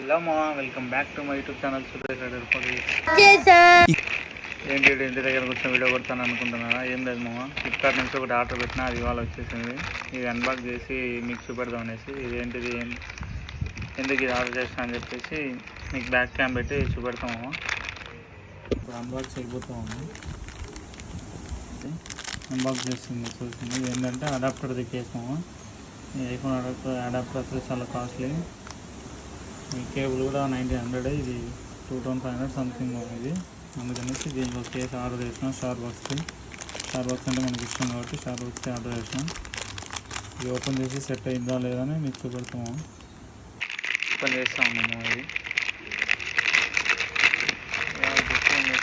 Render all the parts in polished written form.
Hello మా welcome back to my YouTube channel Suresh Reddy. ఏంటి ఇంటి దగ్గర కూర్చొని వీడియో కొడతాను అనుకుంటున్నారా? ఏం లేదు మామ, ఫ్లిప్కార్ట్ నుంచి ఒకటి ఆర్డర్ పెట్టినా అది ఇవాళ వచ్చేసింది. ఇది అన్బాక్స్ చేసి మీకు చూపెడదాం అనేసి. ఇదేంటిది ఎందుకు ఇది ఆర్డర్ చేస్తా అని చెప్పేసి మీకు బ్యాక్ క్యామ్ పెట్టి చూపెడతాము. ఇప్పుడు అన్బాక్స్ అయిపోతాము. అన్బాక్స్ చేస్తుంది చూసింది. ఇది ఏంటంటే అడాప్టర్ది కేస్ మామ. ఈ ఐఫోన్ అడాప్టర్ అసలు చాలా కాస్ట్లీ. ఈ కేబుల్ కూడా 1900, ఇది 2500 సంథింగ్ ఇది. అందుకనేసి దీంట్లో కేసు ఆర్డర్ చేసినాం. స్టార్ బాక్స్ అంటే మనకి ఇష్టం కాబట్టి స్టార్ బాక్స్ ఆర్డర్ చేసినాం. ఇది ఓపెన్ చేసి సెట్ అయిందా లేదా అని మీకు చూపెడతాము. ఓపెన్ చేస్తా ఉన్నాము. ఇది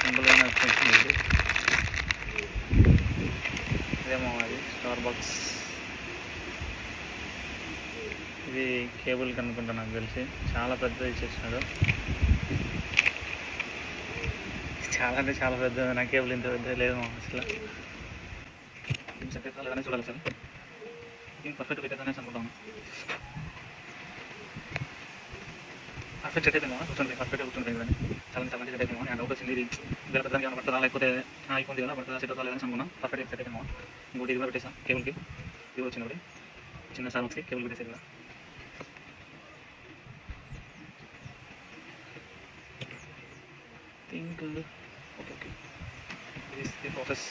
సింపుల్గానే వచ్చేసింది. ఇది ఇదేమో అది స్టార్ బాక్స్. ఇది కేబుల్ కనుక్కుంటా, నాకు తెలిసి చాలా పెద్దది ఇచ్చేసినాడు. చాలా అంటే చాలా పెద్దది. నా కేబుల్ ఇంత పెద్దది లేదు మా అసలు. సెట్ అవుతుందా లేదని చూడాలి సార్. ఏం పర్ఫెక్ట్ పెట్టేదనే అనుకుంటాను. పర్ఫెక్ట్ సెట్ అయిపోయిందా? కూర్చోండి, పర్ఫెక్ట్గా కూర్చుంటుంది కానీ చాలా చాలా మంచి సెట్ అయిపోయింది. నేను డౌట్ వచ్చింది, ఇది వేరే పెద్దదానికి ఏమైనా పడుతుందా లేకపోతే అయిపోయింది కదా పడుతుందా సెట్ అవుతా లేదని అనుకున్నాను. పర్ఫెక్ట్ సెట్ అయిపోయింది. ఇంకోటి ఇది కూడా పెట్టేసాం కేబుల్కి. ఇది వచ్చినప్పుడు చిన్న సార్ వచ్చి కేబుల్ పెట్టేసేది కదా. think okay this is the process.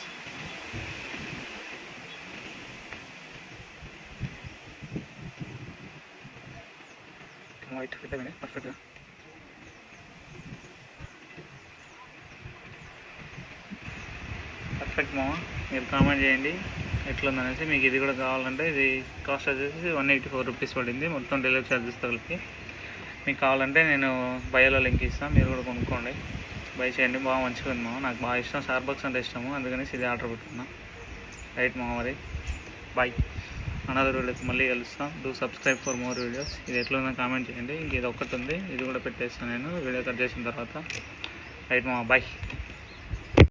Can wait for a minute. Perfect. Perfect మామ. మీరు కామెంట్ చేయండి ఎట్లుందనేసి. మీకు ఇది కూడా కావాలంటే ఇది కాస్ట్ వచ్చేసి 184 రూపీస్ పడింది మొత్తం డెలివరీ ఛార్జెస్ తగిలికి. మీకు కావాలంటే నేను బయోలో లింక్ ఇస్తాను, మీరు కూడా కొనుక్కోండి, బై చేయండి. బాగా మంచిగా ఉంది మామ, నాకు బాగా ఇష్టం. స్టార్ బాక్స్ అంటే ఇష్టము, అందుకని ఇది ఆర్డర్ పెట్టుకున్నా. రైట్ మామ, మరి బాయ్. అనదర్ వీడియోకి మళ్ళీ కలుస్తాం. Do subscribe for more videos. ఇది ఎట్లా ఉందో కామెంట్ చేయండి. ఇంక ఇది ఒక్కటి ఉంది, ఇది కూడా పెట్టేస్తాను నేను వీడియో కట్ చేసిన తర్వాత. రైట్ మామ, బాయ్.